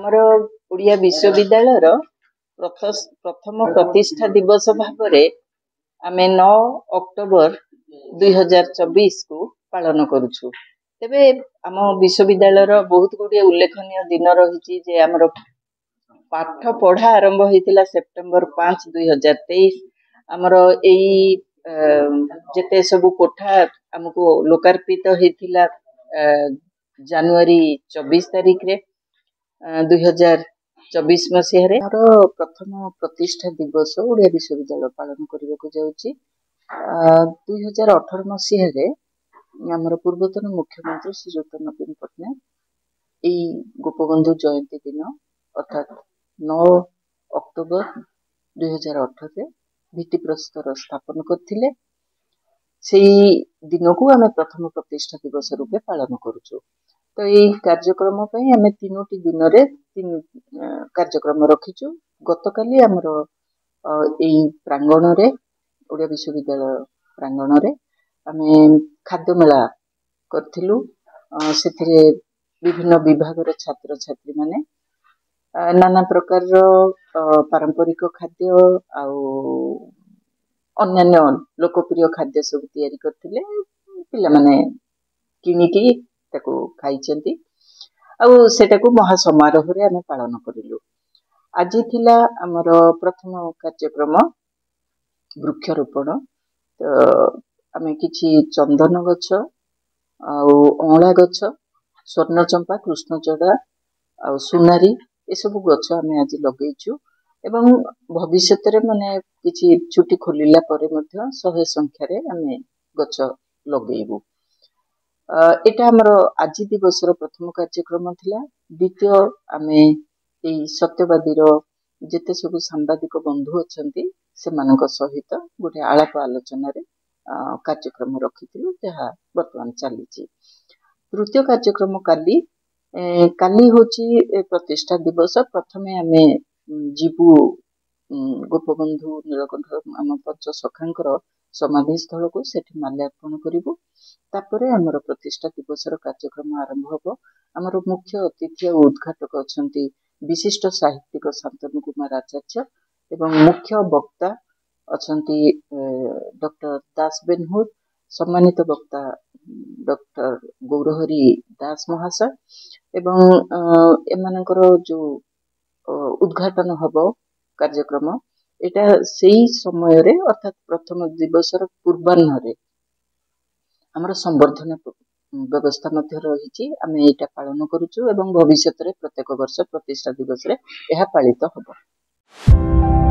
आमर ओडिया विश्वविद्यालय प्रथम प्रतिष्ठा दिवस भाव आमे 9 अक्टोबर 2024 को पालन करुछु। तेबे आम विश्वविद्यालय बहुत गुड़िया उल्लेखनीय दिन रही जे आमर पाठ पढ़ा आरंभ होता सेप्टेम्बर 5 2023 आमर यही जेते सबु कोठा आमको लोकार्पित होता जनवरी 24 तारिख रे 2024 मसीह प्रथम प्रतिष्ठा दिवस ओडिया विश्वविद्यालय पालन करने को जाउची। 2018 मसीह आमर पूर्वतन मुख्यमंत्री श्रीयुत नवीन पट्टनायक यही गोपबंधु जयंती दिन अर्थात 9 अक्टोबर 2018 भित्तिप्रस्तर स्थापन करथिले। दिन को आम प्रथम प्रतिष्ठा दिवस रूपे पालन करुचु। तो यही कार्यक्रम आम 3टी दिन रे 3 कार्यक्रम रखीचु। गतकाली आमर यही प्रांगण रे ओडिया विश्वविद्यालय प्रांगण रे आमे खाद्य मेला करथिलु। सेथिरे विभिन्न विभाग रे छात्र छात्री माने नाना प्रकार पारंपरिक खाद्य अन्यान्य लोकप्रिय खाद्य सब तैयारी करथिले। पिला माने किनिकी ताको खाइचंती आउ सेटाको महासमारोह रे आमे पालन करिलु। आज थिला हमर प्रथम कार्यक्रम वृक्षारोपण। तो आमे किछि चंदन गछ आउ अँला गछ स्वर्णचंपा कृष्णचूड़ा आउ सुनारी ए सब गछ आमे आज लगेइछु एवं भविष्यत रे माने किछि छुट्टी खोलिला परे मध्य 100 संख्या रे आमे गछ लगेइबु। एटा हमर आज दिवस रो प्रथम कार्यक्रम थिला। द्वितीय आमे एई सत्यवादी रो जेते सब सांबादिक बंधु अछंती सेमानक सहित गोटे आलाप आलोचना रे कार्यक्रम रखिथिलु जहा वर्तमान चलीची। तृतीय कार्यक्रम काली होची प्रतिष्ठा दिवस। प्रथमे आमे जीवु गोपबंधु नीलकंठ आम पंच सखांकर समाधि स्थल को सेठी माल्यार्पण करिवु। तापरे हमर प्रतिष्ठा दिवस रो कार्यक्रम आरंभ होबो। हमर मुख्य अतिथि और उद्घाटक अछंती विशिष्ट साहित्यिक शांतनु कुमार आचार्य एवं मुख्य वक्ता अछंती डॉक्टर दास बेनहुर, सम्मानित वक्ता डॉक्टर गौरहरि दास महाशय एवं एमानकर जो उद्घाटन हबो कार्यक्रम एटा सेही समय रे अर्थात प्रथम दिवस रो पूर्वाह्न रे हमर संवर्धन व्यवस्था मध्य रही आमे एटा पालन करूछु एवं भविष्यत रे प्रत्येक वर्ष प्रतिष्ठा दिवस रे एहा पालित हबो।